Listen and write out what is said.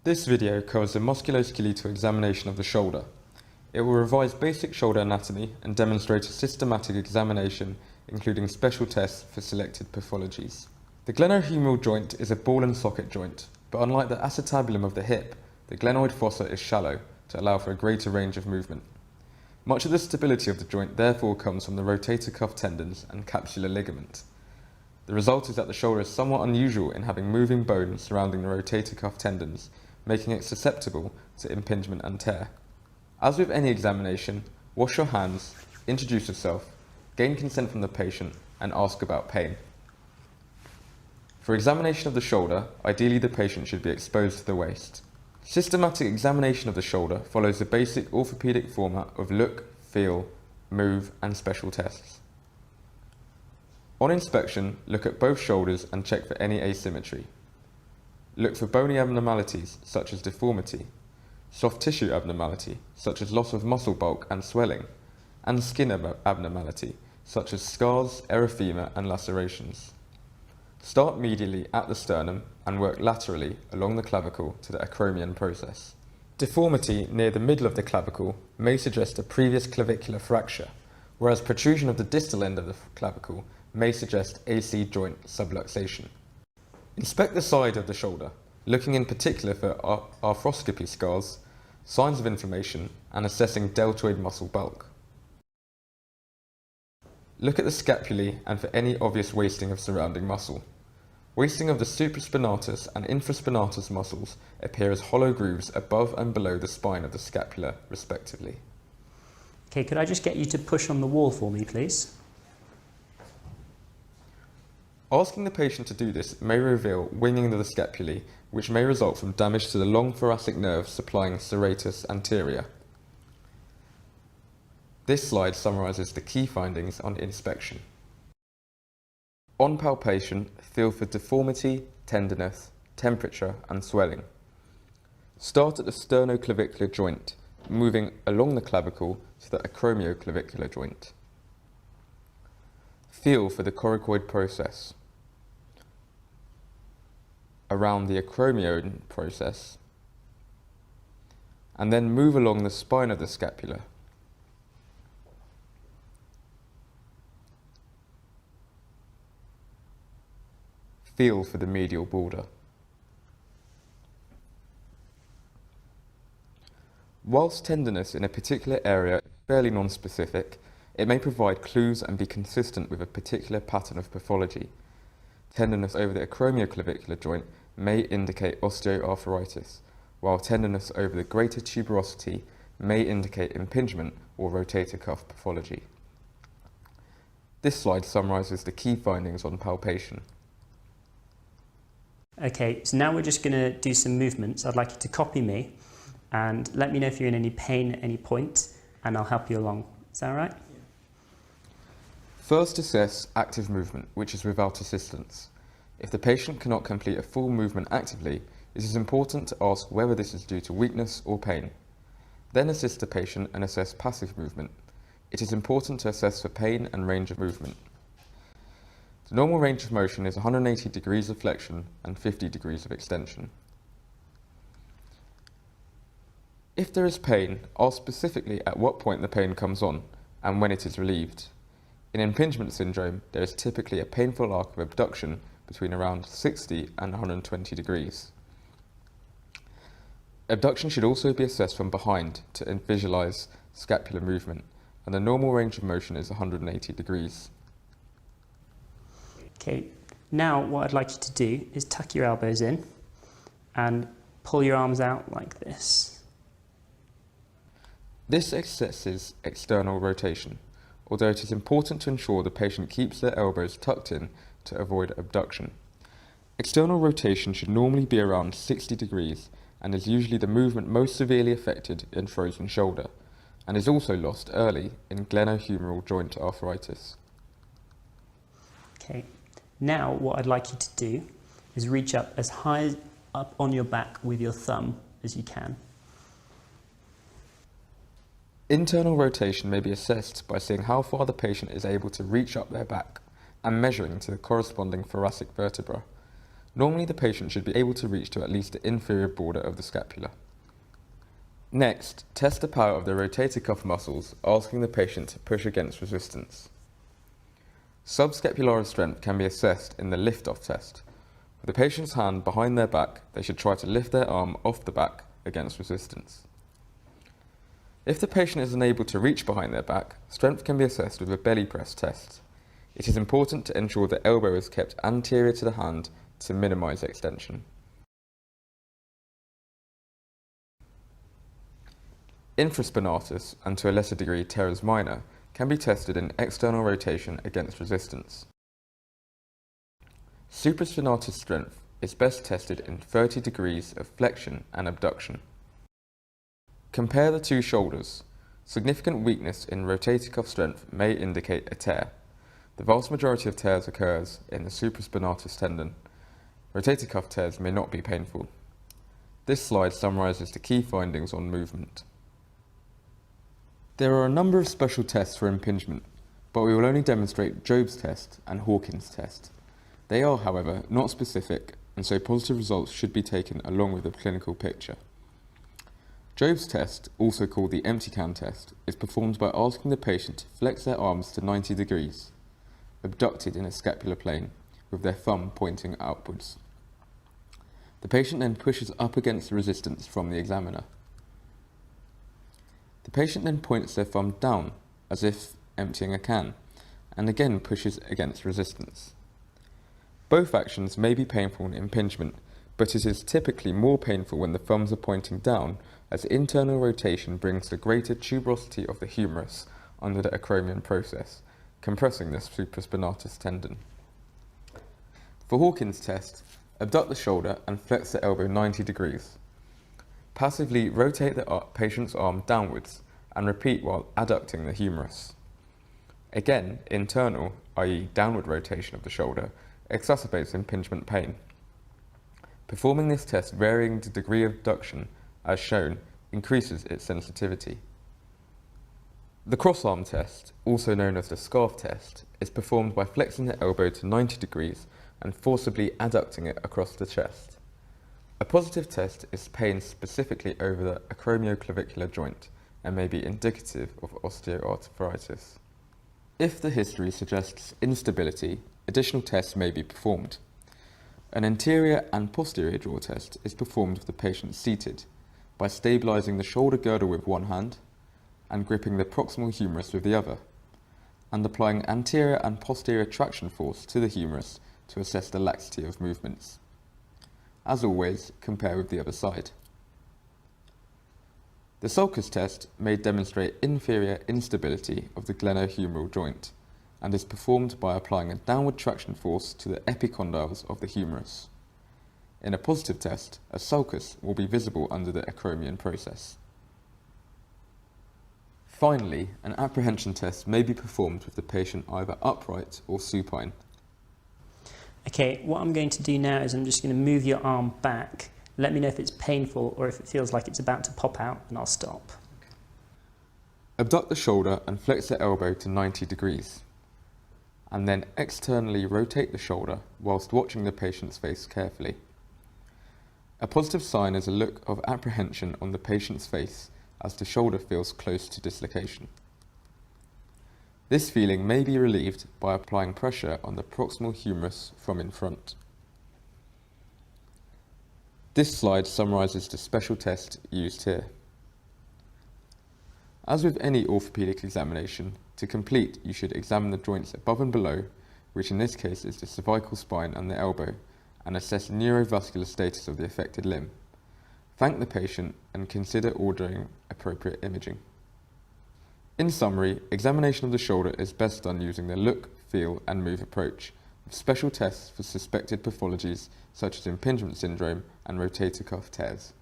This video covers the musculoskeletal examination of the shoulder. It will revise basic shoulder anatomy and demonstrate a systematic examination, including special tests for selected pathologies. The glenohumeral joint is a ball and socket joint, but unlike the acetabulum of the hip, the glenoid fossa is shallow to allow for a greater range of movement. Much of the stability of the joint therefore comes from the rotator cuff tendons and capsular ligament. The result is that the shoulder is somewhat unusual in having moving bone surrounding the rotator cuff tendons, making it susceptible to impingement and tear. As with any examination, wash your hands, introduce yourself, gain consent from the patient, and ask about pain. For examination of the shoulder, ideally the patient should be exposed to the waist. Systematic examination of the shoulder follows the basic orthopedic format of look, feel, move, and special tests. On inspection, look at both shoulders and check for any asymmetry. Look for bony abnormalities, such as deformity, soft tissue abnormality, such as loss of muscle bulk and swelling, and skin abnormality, such as scars, erythema, and lacerations. Start medially at the sternum and work laterally along the clavicle to the acromion process. Deformity near the middle of the clavicle may suggest a previous clavicular fracture, whereas protrusion of the distal end of the clavicle may suggest AC joint subluxation. Inspect the side of the shoulder, looking in particular for arthroscopy scars, signs of inflammation, and assessing deltoid muscle bulk. Look at the scapulae and for any obvious wasting of surrounding muscle. Wasting of the supraspinatus and infraspinatus muscles appear as hollow grooves above and below the spine of the scapula, respectively. Okay, could I just get you to push on the wall for me, please? Asking the patient to do this may reveal winging of the scapulae, which may result from damage to the long thoracic nerve supplying serratus anterior. This slide summarises the key findings on inspection. On palpation, feel for deformity, tenderness, temperature, and swelling. Start at the sternoclavicular joint, moving along the clavicle to the acromioclavicular joint. Feel for the coracoid process. Around the acromion process, and then move along the spine of the scapula. Feel for the medial border. Whilst tenderness in a particular area is fairly non-specific, it may provide clues and be consistent with a particular pattern of pathology. Tenderness over the acromioclavicular joint may indicate osteoarthritis, while tenderness over the greater tuberosity may indicate impingement or rotator cuff pathology. This slide summarises the key findings on palpation. Okay, so now we're just going to do some movements. I'd like you to copy me and let me know if you're in any pain at any point, and I'll help you along. Is that all right? First, assess active movement, which is without assistance. If the patient cannot complete a full movement actively, it is important to ask whether this is due to weakness or pain. Then assist the patient and assess passive movement. It is important to assess for pain and range of movement. The normal range of motion is 180 degrees of flexion and 50 degrees of extension. If there is pain, ask specifically at what point the pain comes on and when it is relieved. In impingement syndrome, there is typically a painful arc of abduction between around 60 and 120 degrees. Abduction should also be assessed from behind to visualise scapular movement, and the normal range of motion is 180 degrees. Okay, now what I'd like you to do is tuck your elbows in and pull your arms out like this. This assesses external rotation, although it is important to ensure the patient keeps their elbows tucked in to avoid abduction. External rotation should normally be around 60 degrees and is usually the movement most severely affected in frozen shoulder, and is also lost early in glenohumeral joint arthritis. Okay, now what I'd like you to do is reach up as high up on your back with your thumb as you can. Internal rotation may be assessed by seeing how far the patient is able to reach up their back and measuring to the corresponding thoracic vertebra. Normally the patient should be able to reach to at least the inferior border of the scapula. Next, test the power of the rotator cuff muscles, asking the patient to push against resistance. Subscapularis strength can be assessed in the lift-off test. With the patient's hand behind their back, they should try to lift their arm off the back against resistance. If the patient is unable to reach behind their back, strength can be assessed with a belly press test. It is important to ensure the elbow is kept anterior to the hand to minimize extension. Infraspinatus, and to a lesser degree teres minor, can be tested in external rotation against resistance. Supraspinatus strength is best tested in 30 degrees of flexion and abduction. Compare the two shoulders. Significant weakness in rotator cuff strength may indicate a tear. The vast majority of tears occurs in the supraspinatus tendon. Rotator cuff tears may not be painful. This slide summarizes the key findings on movement. There are a number of special tests for impingement, but we will only demonstrate Job's test and Hawkins' test. They are, however, not specific, and so positive results should be taken along with the clinical picture. Job's test, also called the empty can test, is performed by asking the patient to flex their arms to 90 degrees, abducted in a scapular plane, with their thumb pointing outwards. The patient then pushes up against the resistance from the examiner. The patient then points their thumb down, as if emptying a can, and again pushes against resistance. Both actions may be painful in impingement, but it is typically more painful when the thumbs are pointing down, as internal rotation brings the greater tuberosity of the humerus under the acromion process, compressing the supraspinatus tendon. For Hawkins' test, abduct the shoulder and flex the elbow 90 degrees. Passively rotate the patient's arm downwards and repeat while adducting the humerus. Again, internal, i.e. downward rotation of the shoulder, exacerbates impingement pain. Performing this test varying the degree of abduction, as shown, increases its sensitivity. The cross-arm test, also known as the scarf test, is performed by flexing the elbow to 90 degrees and forcibly adducting it across the chest. A positive test is pain specifically over the acromioclavicular joint and may be indicative of osteoarthritis. If the history suggests instability, additional tests may be performed. An anterior and posterior jaw test is performed with the patient seated by stabilising the shoulder girdle with one hand and gripping the proximal humerus with the other, and applying anterior and posterior traction force to the humerus to assess the laxity of movements. As always, compare with the other side. The sulcus test may demonstrate inferior instability of the glenohumeral joint and is performed by applying a downward traction force to the epicondyles of the humerus. In a positive test, a sulcus will be visible under the acromion process. Finally, an apprehension test may be performed with the patient either upright or supine. Okay, what I'm going to do now is I'm just going to move your arm back. Let me know if it's painful or if it feels like it's about to pop out, and I'll stop. Abduct the shoulder and flex the elbow to 90 degrees, and then externally rotate the shoulder whilst watching the patient's face carefully. A positive sign is a look of apprehension on the patient's face as the shoulder feels close to dislocation. This feeling may be relieved by applying pressure on the proximal humerus from in front. This slide summarises the special test used here. As with any orthopaedic examination, to complete you should examine the joints above and below, which in this case is the cervical spine and the elbow, and assess neurovascular status of the affected limb. Thank the patient and consider ordering appropriate imaging. In summary, examination of the shoulder is best done using the look, feel and move approach, with special tests for suspected pathologies such as impingement syndrome and rotator cuff tears.